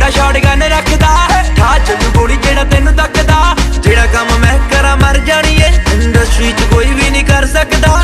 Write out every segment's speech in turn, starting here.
ਮੁੰਡਾ ਸ਼ਾਟਗਨ ਰੱਖਦਾ ਠਾ ਚੱਲੂ ਗੋਲੀ ਜਿਹੜਾ ਤੈਨੂੰ ਤੱਕਦਾ ਜਿਹੜਾ ਕੰਮ ਮੈਂ ਕਰਾਂ ਮਰ ਜਾਣੀ ਏ ਇੰਡਸਟਰੀ 'ਚ ਕੋਈ ਵੀ ਨਹੀਂ ਕਰ ਸਕਦਾ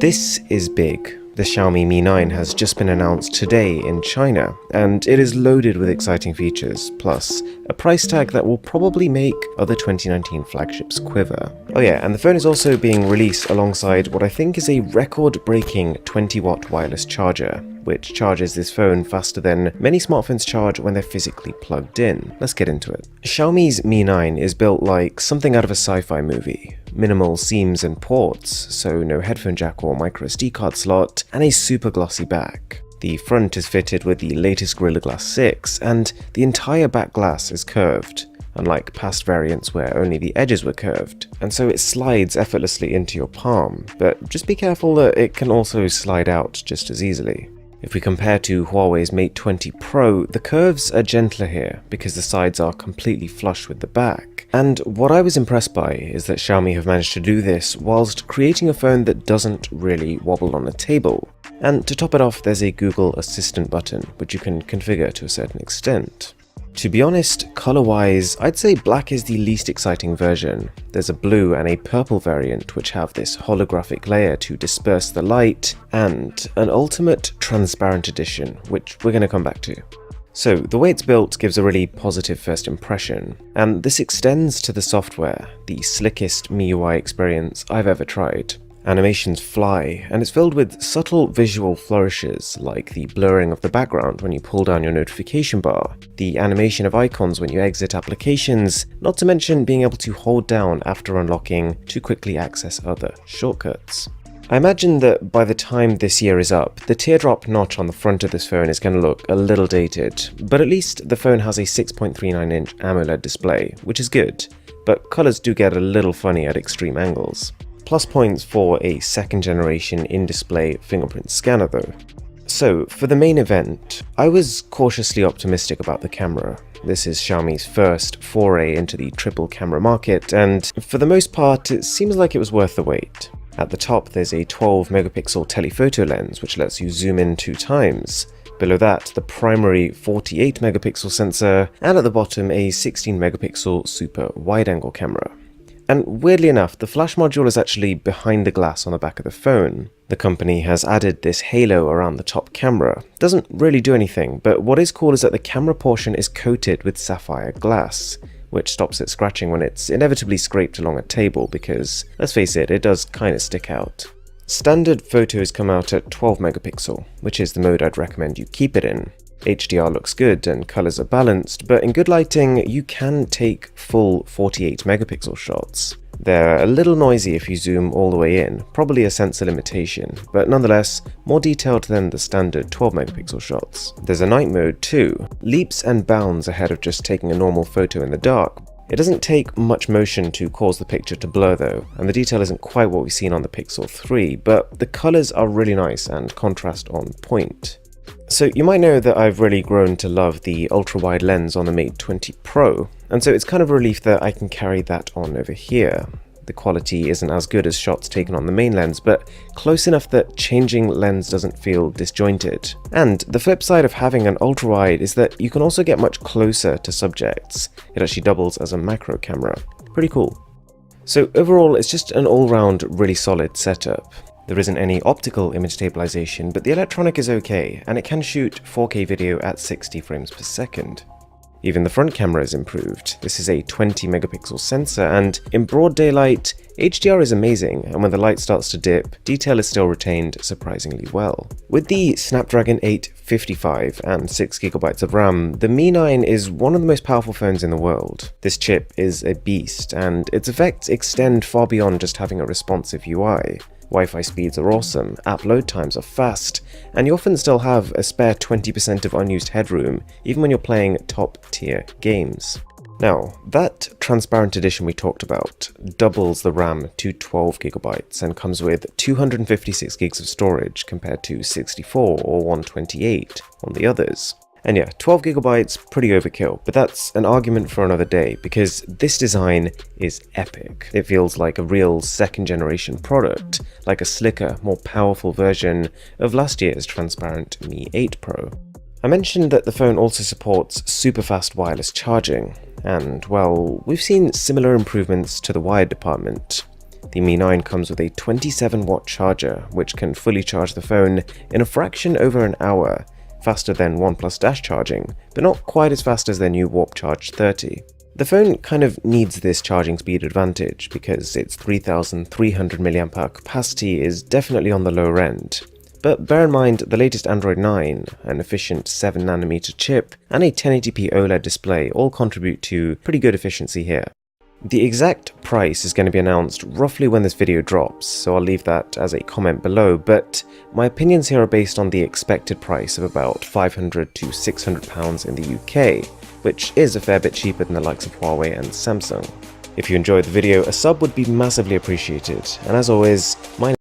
This is big. The Xiaomi Mi 9 has just been announced today in China, and it is loaded with exciting features, plus a price tag that will probably make other 2019 flagships quiver. Oh yeah, and the phone is also being released alongside what I think is a record-breaking 20-watt wireless charger, which charges this phone faster than many smartphones charge when they're physically plugged in. Let's get into it. Xiaomi's Mi 9 is built like something out of a sci-fi movie. Minimal seams and ports, so no headphone jack or microSD card slot, and a super glossy back. The front is fitted with the latest Gorilla Glass 6, and the entire back glass is curved, unlike past variants where only the edges were curved, and so it slides effortlessly into your palm, but just be careful that it can also slide out just as easily. If we compare to Huawei's Mate 20 Pro, the curves are gentler here because the sides are completely flush with the back. And what I was impressed by is that Xiaomi have managed to do this whilst creating a phone that doesn't really wobble on a table. And to top it off, there's a Google Assistant button, which you can configure to a certain extent. To be honest, color-wise, I'd say black is the least exciting version. There's a blue and a purple variant which have this holographic layer to disperse the light, and an ultimate transparent edition, which we're going to come back to. So the way it's built gives a really positive first impression, and this extends to the software, the slickest MIUI experience I've ever tried. Animations fly, and it's filled with subtle visual flourishes like the blurring of the background when you pull down your notification bar, the animation of icons when you exit applications, not to mention being able to hold down after unlocking to quickly access other shortcuts. I imagine that by the time this year is up, the teardrop notch on the front of this phone is going to look a little dated, but at least the phone has a 6.39-inch AMOLED display, which is good, but colours do get a little funny at extreme angles. Plus points for a second-generation in-display fingerprint scanner though. So, for the main event, I was cautiously optimistic about the camera. This is Xiaomi's first foray into the triple camera market, and for the most part, it seems like it was worth the wait. At the top, there's a 12-megapixel telephoto lens, which lets you zoom in 2 times. Below that, the primary 48-megapixel sensor, and at the bottom, a 16-megapixel super wide-angle camera. And weirdly enough, the flash module is actually behind the glass on the back of the phone. The company has added this halo around the top camera. Doesn't really do anything, but what is cool is that the camera portion is coated with sapphire glass, which stops it scratching when it's inevitably scraped along a table because, let's face it does kind of stick out. Standard photos come out at 12 megapixel, which is the mode I'd recommend you keep it in. HDR looks good and colours are balanced, but in good lighting you can take full 48 megapixel shots. They're a little noisy if you zoom all the way in, probably a sensor limitation, but nonetheless more detailed than the standard 12 megapixel shots. There's a night mode too, leaps and bounds ahead of just taking a normal photo in the dark. It doesn't take much motion to cause the picture to blur though, and the detail isn't quite what we've seen on the Pixel 3, but the colours are really nice and contrast on point. So you might know that I've really grown to love the ultra-wide lens on the Mate 20 Pro, and so it's kind of a relief that I can carry that on over here. The quality isn't as good as shots taken on the main lens, but close enough that changing lens doesn't feel disjointed. And the flip side of having an ultra-wide is that you can also get much closer to subjects. It actually doubles as a macro camera. Pretty cool. So overall, it's just an all-round really solid setup. There isn't any optical image stabilization, but the electronic is okay, and it can shoot 4K video at 60 frames per second. Even the front camera is improved. This is a 20 megapixel sensor, and in broad daylight, HDR is amazing, and when the light starts to dip, detail is still retained surprisingly well. With the Snapdragon 855 and 6GB of RAM, the Mi 9 is one of the most powerful phones in the world. This chip is a beast, and its effects extend far beyond just having a responsive UI. Wi-Fi speeds are awesome, app load times are fast, and you often still have a spare 20% of unused headroom, even when you're playing top-tier games. Now, that transparent edition we talked about doubles the RAM to 12GB and comes with 256GB of storage compared to 64 or 128 on the others. And yeah, 12GB, pretty overkill, but that's an argument for another day, because this design is epic. It feels like a real second-generation product, like a slicker, more powerful version of last year's transparent Mi 8 Pro. I mentioned that the phone also supports super fast wireless charging, and well, we've seen similar improvements to the wired department. The Mi 9 comes with a 27-watt charger, which can fully charge the phone in a fraction over an hour, faster than OnePlus Dash charging, but not quite as fast as their new Warp Charge 30. The phone kind of needs this charging speed advantage because its 3300 mAh capacity is definitely on the lower end. But bear in mind, the latest Android 9, an efficient 7nm chip, and a 1080p OLED display all contribute to pretty good efficiency here. The exact price is going to be announced roughly when this video drops, so I'll leave that as a comment below, but my opinions here are based on the expected price of about £500 to £600 in the UK, which is a fair bit cheaper than the likes of Huawei and Samsung. If you enjoyed the video, a sub would be massively appreciated, and as always, my